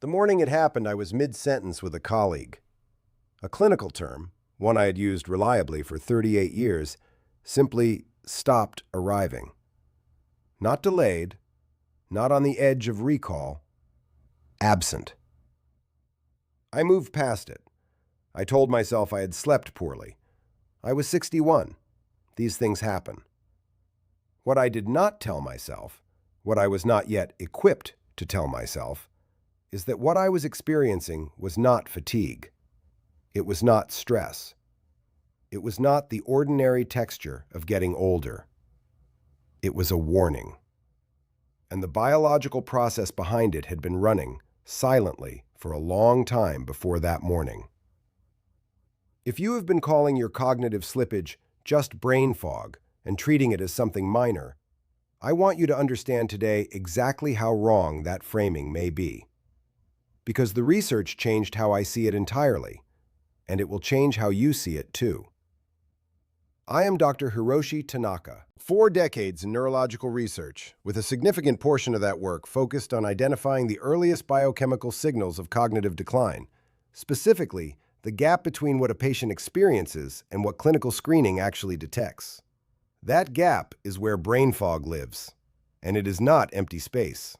The morning it happened, I was mid-sentence with a colleague. A clinical term, one I had used reliably for 38 years, simply stopped arriving. Not delayed, not on the edge of recall, absent. I moved past it. I told myself I had slept poorly. I was 61. These things happen. What I did not tell myself, what I was not yet equipped to tell myself, is that what I was experiencing was not fatigue. It was not stress. It was not the ordinary texture of getting older. It was a warning. And the biological process behind it had been running silently for a long time before that morning. If you have been calling your cognitive slippage just brain fog and treating it as something minor, I want you to understand today exactly how wrong that framing may be. Because the research changed how I see it entirely, and it will change how you see it too. I am Dr. Hiroshi Tanaka. 4 decades in neurological research, with a significant portion of that work focused on identifying the earliest biochemical signals of cognitive decline, specifically the gap between what a patient experiences and what clinical screening actually detects. That gap is where brain fog lives, and it is not empty space.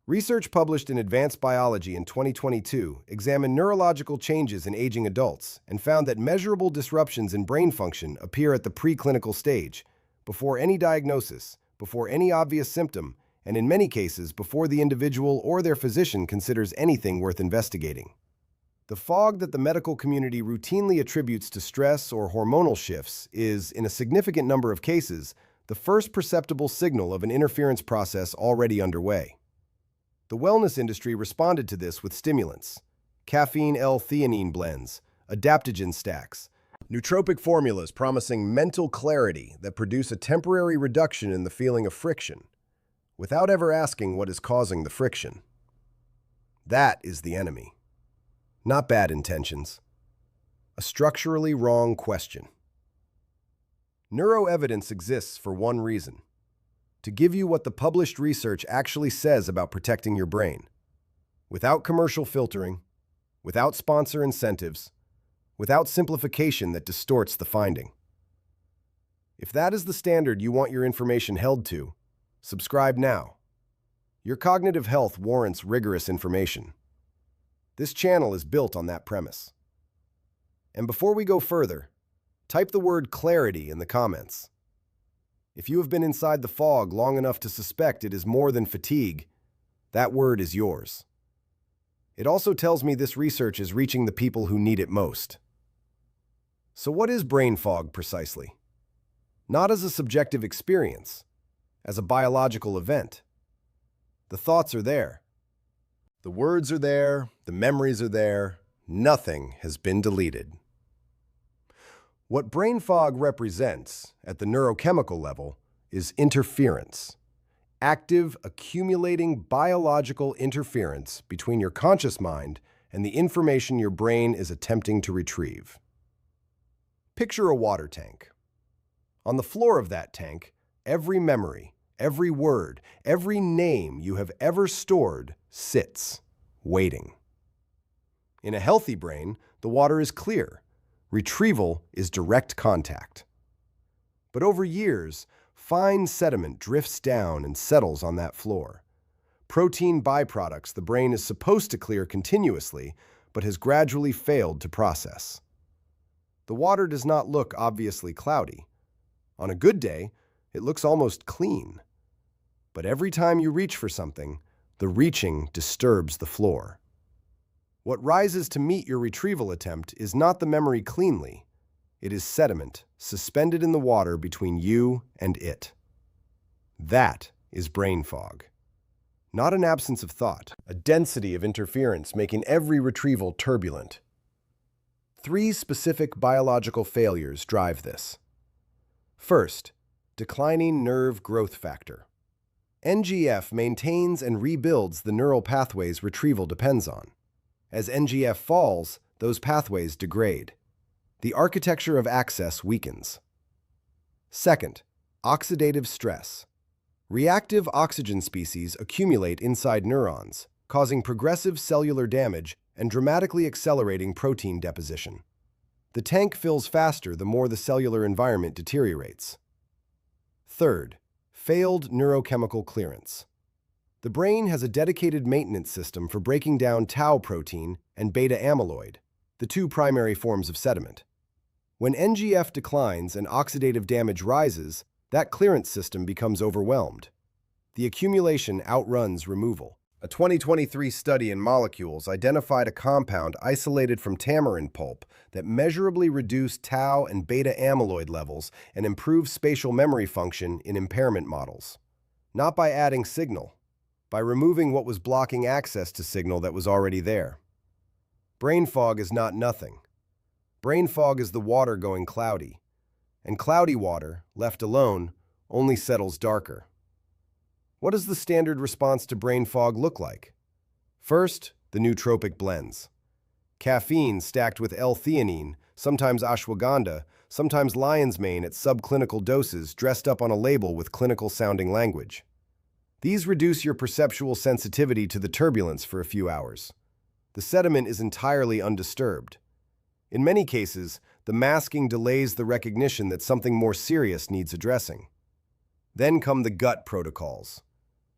Research published in Advanced Biology in 2022 examined neurological changes in aging adults and found that measurable disruptions in brain function appear at the preclinical stage, before any diagnosis, before any obvious symptom, and in many cases before the individual or their physician considers anything worth investigating. The fog that the medical community routinely attributes to stress or hormonal shifts is, in a significant number of cases, the first perceptible signal of an interference process already underway. The wellness industry responded to this with stimulants, caffeine L-theanine blends, adaptogen stacks, nootropic formulas promising mental clarity that produce a temporary reduction in the feeling of friction, without ever asking what is causing the friction. That is the enemy. Not bad intentions. A structurally wrong question. Neuroevidence exists for one reason: to give you what the published research actually says about protecting your brain, without commercial filtering, without sponsor incentives, without simplification that distorts the finding. If that is the standard you want your information held to, subscribe now. Your cognitive health warrants rigorous information. This channel is built on that premise. And before we go further, type the word clarity in the comments. If you have been inside the fog long enough to suspect it is more than fatigue, that word is yours. It also tells me this research is reaching the people who need it most. So what is brain fog precisely? Not as a subjective experience, as a biological event. The thoughts are there. The words are there, the memories are there, nothing has been deleted. What brain fog represents, at the neurochemical level, is interference. Active, accumulating biological interference between your conscious mind and the information your brain is attempting to retrieve. Picture a water tank. On the floor of that tank, every memory, every word, every name you have ever stored sits, waiting. In a healthy brain, the water is clear. Retrieval is direct contact. But over years, fine sediment drifts down and settles on that floor. Protein byproducts the brain is supposed to clear continuously, but has gradually failed to process. The water does not look obviously cloudy. On a good day, it looks almost clean. But every time you reach for something, the reaching disturbs the floor. What rises to meet your retrieval attempt is not the memory cleanly. It is sediment suspended in the water between you and it. That is brain fog. Not an absence of thought, a density of interference making every retrieval turbulent. 3 specific biological failures drive this. First, declining nerve growth factor. NGF maintains and rebuilds the neural pathways retrieval depends on. As NGF falls, those pathways degrade. The architecture of access weakens. Second, oxidative stress. Reactive oxygen species accumulate inside neurons, causing progressive cellular damage and dramatically accelerating protein deposition. The tank fills faster the more the cellular environment deteriorates. Third, failed neurochemical clearance. The brain has a dedicated maintenance system for breaking down tau protein and beta amyloid, the two primary forms of sediment. When NGF declines and oxidative damage rises, that clearance system becomes overwhelmed. The accumulation outruns removal. A 2023 study in Molecules identified a compound isolated from tamarin pulp that measurably reduced tau and beta amyloid levels and improved spatial memory function in impairment models. Not by adding signal, by removing what was blocking access to signal that was already there. Brain fog is not nothing. Brain fog is the water going cloudy, and cloudy water, left alone, only settles darker. What does the standard response to brain fog look like? First, the nootropic blends. Caffeine stacked with L-theanine, sometimes ashwagandha, sometimes lion's mane at subclinical doses dressed up on a label with clinical-sounding language. These reduce your perceptual sensitivity to the turbulence for a few hours. The sediment is entirely undisturbed. In many cases, the masking delays the recognition that something more serious needs addressing. Then come the gut protocols.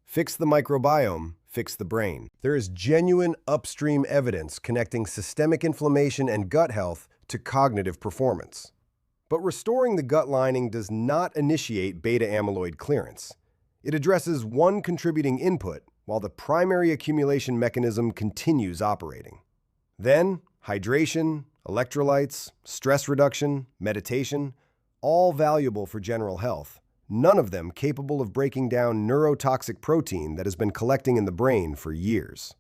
Fix the microbiome, fix the brain. There is genuine upstream evidence connecting systemic inflammation and gut health to cognitive performance. But restoring the gut lining does not initiate beta amyloid clearance. It addresses one contributing input while the primary accumulation mechanism continues operating. Then, hydration, electrolytes, stress reduction, meditation, all valuable for general health. None of them capable of breaking down neurotoxic protein that has been collecting in the brain for years.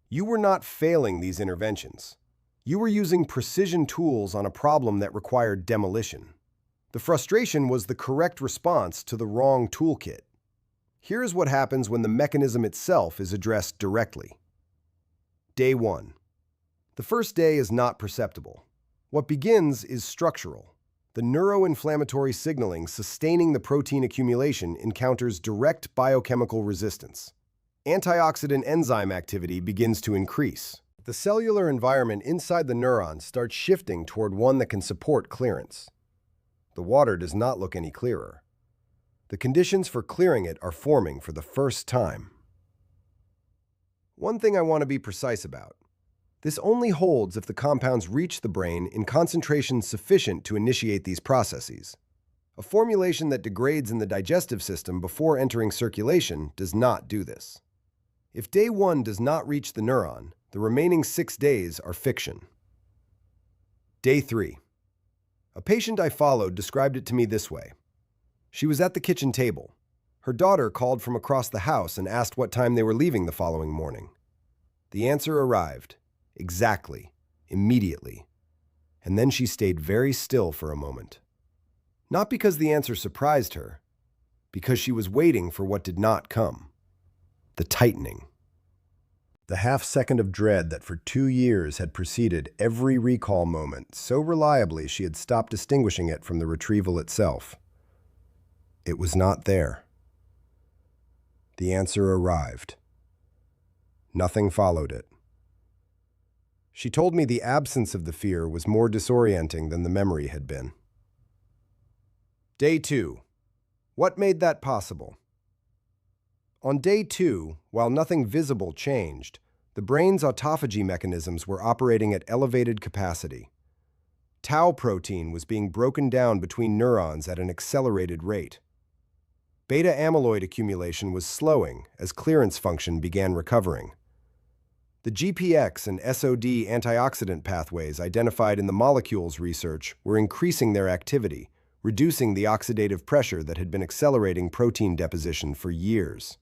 You were not failing these interventions. You were using precision tools on a problem that required demolition. The frustration was the correct response to the wrong toolkit. Here's what happens when the mechanism itself is addressed directly. Day 1. The first day is not perceptible. What begins is structural. The neuroinflammatory signaling sustaining the protein accumulation encounters direct biochemical resistance. Antioxidant enzyme activity begins to increase. The cellular environment inside the neuron starts shifting toward one that can support clearance. The water does not look any clearer. The conditions for clearing it are forming for the first time. One thing I want to be precise about. This only holds if the compounds reach the brain in concentrations sufficient to initiate these processes. A formulation that degrades in the digestive system before entering circulation does not do this. If day 1 does not reach the neuron, the remaining 6 days are fiction. Day 3. A patient I followed described it to me this way. She was at the kitchen table. Her daughter called from across the house and asked what time they were leaving the following morning. The answer arrived. Exactly, immediately. And then she stayed very still for a moment. Not because the answer surprised her, because she was waiting for what did not come. The tightening. The half-second of dread that for 2 years had preceded every recall moment so reliably she had stopped distinguishing it from the retrieval itself. It was not there. The answer arrived. Nothing followed it. She told me the absence of the fear was more disorienting than the memory had been. Day 2. What made that possible? On day 2, while nothing visible changed, the brain's autophagy mechanisms were operating at elevated capacity. Tau protein was being broken down between neurons at an accelerated rate. Beta amyloid accumulation was slowing as clearance function began recovering. The GPX and SOD antioxidant pathways identified in the Molecules research were increasing their activity, reducing the oxidative pressure that had been accelerating protein deposition for years.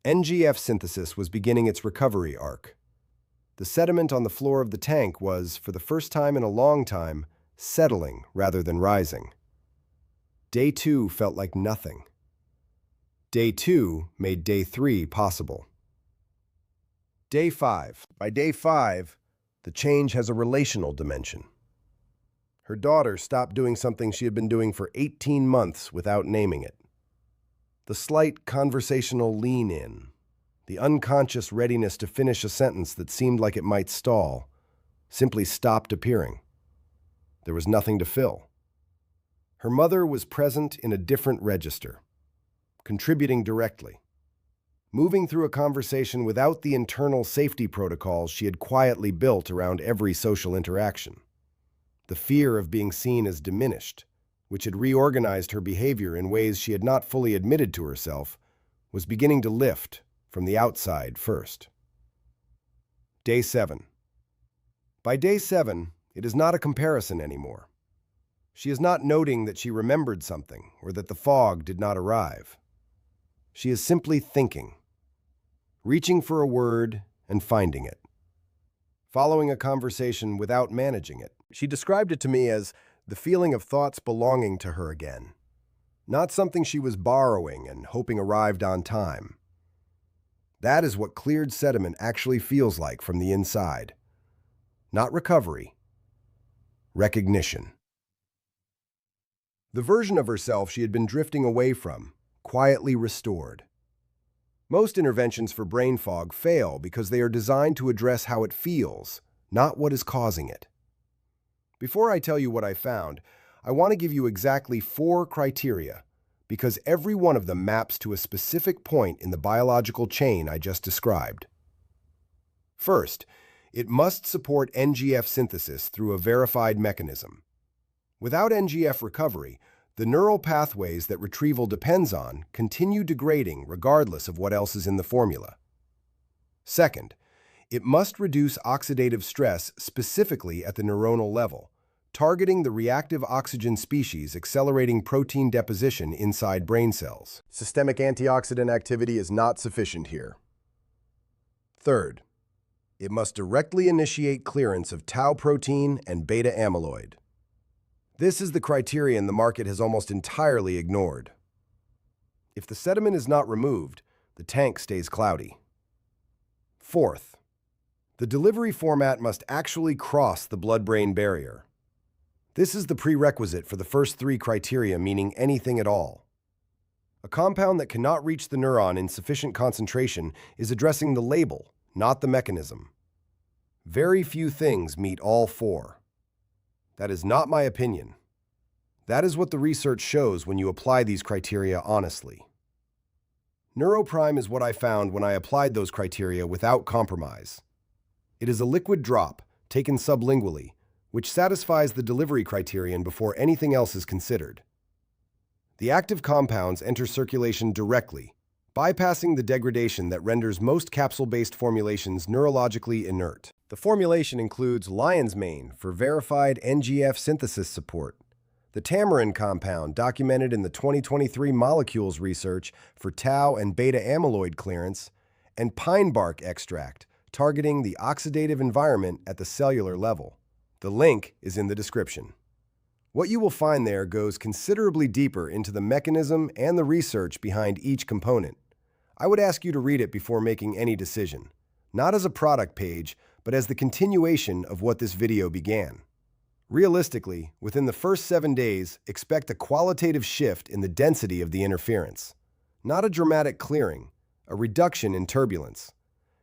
NGF synthesis was beginning its recovery arc. The sediment on the floor of the tank was, for the first time in a long time, settling rather than rising. Day 2 felt like nothing. Day 2 made day 3 possible. Day 5. By day 5, the change has a relational dimension. Her daughter stopped doing something she had been doing for 18 months without naming it. The slight conversational lean-in, The unconscious readiness to finish a sentence that seemed like it might stall simply stopped appearing. There was nothing to fill. Her mother was present in a different register, contributing directly, moving through a conversation without the internal safety protocols she had quietly built around every social interaction. The fear of being seen as diminished, which had reorganized her behavior in ways she had not fully admitted to herself, was beginning to lift from the outside first. Day 7. By day 7, it is not a comparison anymore. She is not noting that she remembered something or that the fog did not arrive. She is simply thinking, reaching for a word and finding it, following a conversation without managing it. She described it to me as the feeling of thoughts belonging to her again, not something she was borrowing and hoping arrived on time. That is what cleared sediment actually feels like from the inside. Not recovery, recognition. The version of herself she had been drifting away from, quietly restored. Most interventions for brain fog fail because they are designed to address how it feels, not what is causing it. Before I tell you what I found, I want to give you exactly 4 criteria, because every one of them maps to a specific point in the biological chain I just described. First, it must support NGF synthesis through a verified mechanism. Without NGF recovery, the neural pathways that retrieval depends on continue degrading regardless of what else is in the formula. Second, it must reduce oxidative stress specifically at the neuronal level, targeting the reactive oxygen species accelerating protein deposition inside brain cells. Systemic antioxidant activity is not sufficient here. Third, it must directly initiate clearance of tau protein and beta amyloid. This is the criterion the market has almost entirely ignored. If the sediment is not removed, the tank stays cloudy. Fourth, the delivery format must actually cross the blood-brain barrier. This is the prerequisite for the first 3 criteria, meaning anything at all. A compound that cannot reach the neuron in sufficient concentration is addressing the label, not the mechanism. Very few things meet all 4. That is not my opinion. That is what the research shows when you apply these criteria honestly. Neuroprime is what I found when I applied those criteria without compromise. It is a liquid drop, taken sublingually, which satisfies the delivery criterion before anything else is considered. The active compounds enter circulation directly, bypassing the degradation that renders most capsule-based formulations neurologically inert. The formulation includes lion's mane for verified NGF synthesis support, the tamarin compound documented in the 2023 molecules research for tau and beta amyloid clearance, and pine bark extract targeting the oxidative environment at the cellular level. The link is in the description. What you will find there goes considerably deeper into the mechanism and the research behind each component. I would ask you to read it before making any decision, not as a product page, but as the continuation of what this video began. Realistically, within the first 7 days, expect a qualitative shift in the density of the interference. Not a dramatic clearing, a reduction in turbulence.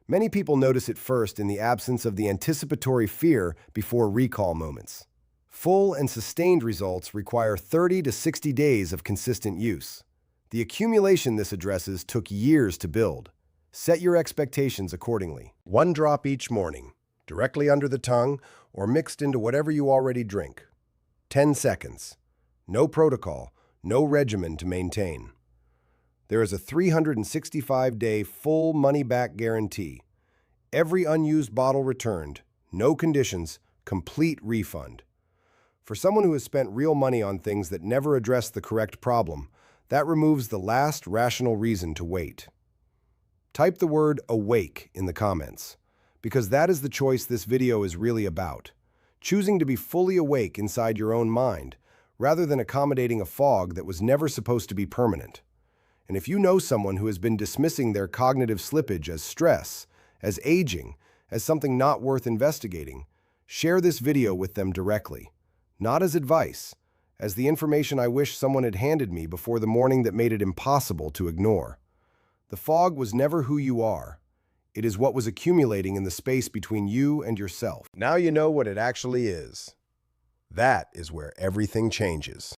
Many people notice it first in the absence of the anticipatory fear before recall moments. Full and sustained results require 30 to 60 days of consistent use. The accumulation this addresses took years to build. Set your expectations accordingly. 1 drop each morning, directly under the tongue or mixed into whatever you already drink. 10 seconds. No protocol, no regimen to maintain. There is a 365-day full money-back guarantee. Every unused bottle returned, no conditions, complete refund. For someone who has spent real money on things that never address the correct problem, that removes the last rational reason to wait. Type the word awake in the comments, because that is the choice this video is really about. Choosing to be fully awake inside your own mind, rather than accommodating a fog that was never supposed to be permanent. And if you know someone who has been dismissing their cognitive slippage as stress, as aging, as something not worth investigating, share this video with them directly. Not as advice, as the information I wish someone had handed me before the morning that made it impossible to ignore. The fog was never who you are. It is what was accumulating in the space between you and yourself. Now you know what it actually is. That is where everything changes.